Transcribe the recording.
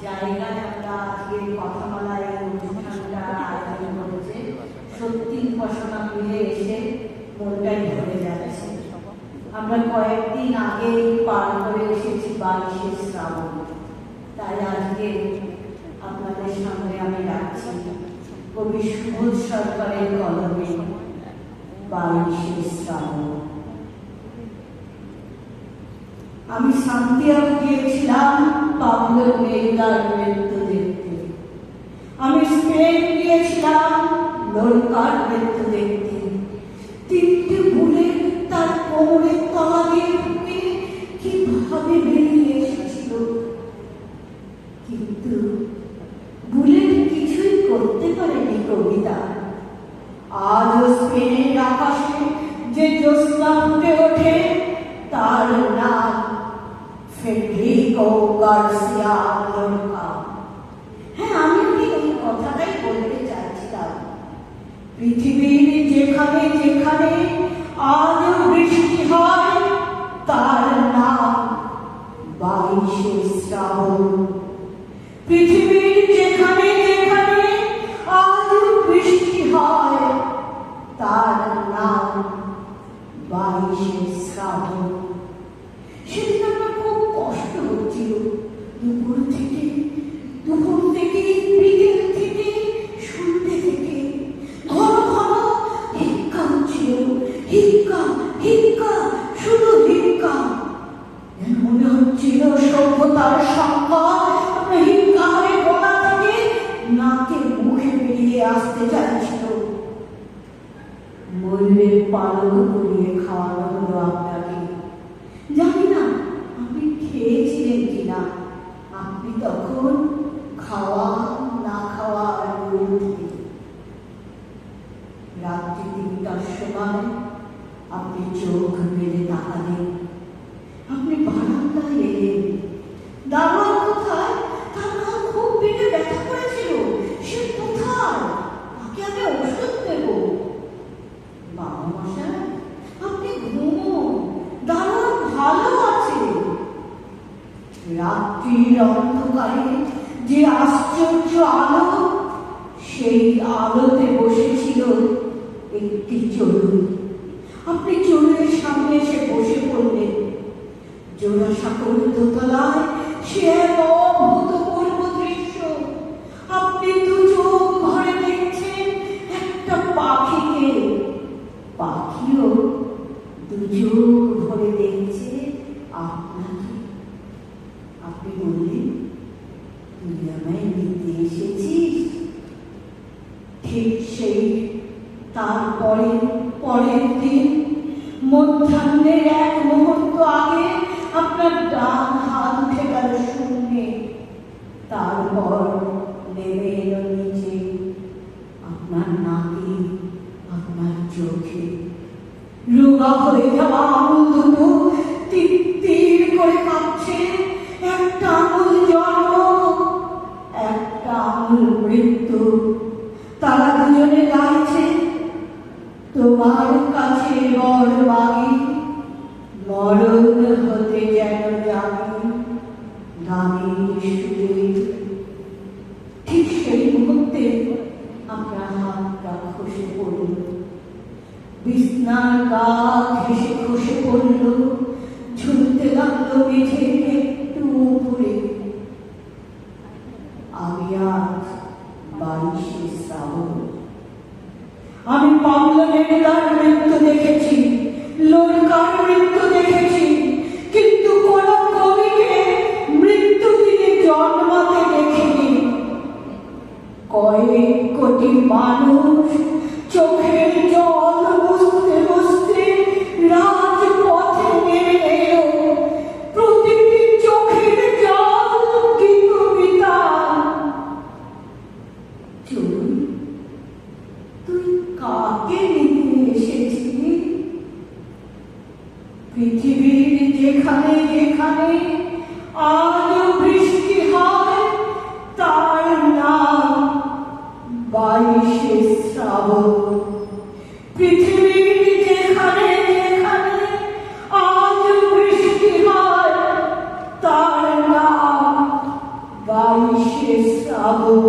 জায়গায় আমরা আজকে কথা বলায় অনুষ্ঠানটা আয়োজন করেছে, সত্যি উপাসনা মিলে এসে মনটাই ভরে যাচ্ছে। আমরা কয়েকদিন আগে পার করে এসেছি 22শে শ্রাবণ, তাই আজকে আপনাদের সামনে আমি রাখছি কবি সুবোধ সরকারের কলমে 22শে শ্রাবণ। আমি সান্তিয়াগো গিয়েছিলাম পাবলো নেরুদার মৃত্যু দেখতে। আমি স্পেন গিয়েছিলাম লঙ্কার মৃত্যু দেখতে। তিনটে বুলেট তার কোমরের তলা দিয়ে ঢুকে কিভাবে বেরিয়ে এসেছিল, কিন্তু বুলেট কিছুই করতে পারেনি কবিতা। আজও স্পেনের আকাশে যে জ্যোৎস্না ফুটে ওঠে তার নাম ফেডেরিকো গার্সিয়া লোরকা। হ্যাঁ, আমি এই কথাটাই বলতে চাইছিলাম। পৃথিবীর যেখানে যেখানে আজও বৃষ্টি হয় তার নাম 22শে শ্রাবণ। পৃথিবীর যেখানে যেখানে আজও বৃষ্টি হয় তার নাম 22শে শ্রাবণ। সেদিন আমার খুব কষ্ট হচ্ছিল। দুপুর থেকে বিকেল থেকে সন্ধ্যে থেকে ঘন ঘন হিক্কা হচ্ছিল, হিক্কা হিক্কা, শুধু হিক্কা। মনে হচ্ছিল সভ্যতার সংখ্যা হিক্কা হয়ে গলা থেকে নাকে মুখে বেরিয়ে আসতে চাইছিল। ময়ূরের পালক করিয়ে খাওয়ানো হলো আপনাকে। জানি না আপনি খেয়েছিলেন কিনা। আপনি তখন খাওয়া না খাওয়ার ঊর্ধ্বে। রাত্রি 3টার সময় আপনি চোখ মেলে তাকালেন। আপনি বারান্দায় এলেন। দারোয়ান কোথায়? তার নাম খুব পেটে ব্যথা করেছিল। সে কোথায়? তাকে আমি ওষুধ দেব। বাবা মশাই, আপনি ঘুমুন, দারোয়ান ভালো আছে। রাত্রির অন্ধকারে যে আশ্চর্য আলো, সেই আলোতে বসেছিল একটি চড়ুই। আপনি চড়ুইয়ের সামনে এসে বসে পড়লেন। জোড়াসাঁকোর দোতলায় সে এক অভূতপূর্ব দৃশ্য। আপনি দু চোখ ভরে দেখছেন একটা পাখিকে, পাখিও দু চোখ ভরে দেখছে আপনাকে। আপনি বললেন, তুই আমায় নিতে এসেছিস? ঠিক সেই পরের দিন মধ্যাহ্নের এক মুহূর্ত আগে আপনার ডান হাত উঠে গেল শূন্যে। তারপর নেমে এলো নিচে আপনার নাকে, আপনার চোখে। রোগা হয়ে যাওয়া আঙুল দুটো তীর তীর করে কাঁপছে। একটা আঙুল জন্ম, একটা আঙুল মৃত্যু। তারা দুজনে গাইছে, তোমার কাছে বড় মাগি, মরণ হতে যেন জানি গানের সুরে। ঠিক সেই মুহূর্তে আপনার হাতটা খসে পড়ল, বিছনার গা ঘেঁষে খসে পড়ল, ঝুলতে লাগলো মেঝে একটু উপরে। আমি আজ 22শে শ্রাবণ। আমি পাবলো নেরুদার মৃত্যু দেখেছি, লোরকার মৃত্যু দেখেছি, কিন্তু কোন কবিকে মৃত্যু দিনে জন্মাতে দেখিনি। কয়েক কোটি মানুষ চোখের জল বুঝতে বুঝতে রাজপথে নেমে এলো। প্রতিটি চোখের জল কি কবিতা। তুই কাকে নিতে এসেছিলি? পৃথিবীর যেখানে যেখানে আজও বৃষ্টি হয় তার নাম 22শে 22শে শ্রাবণ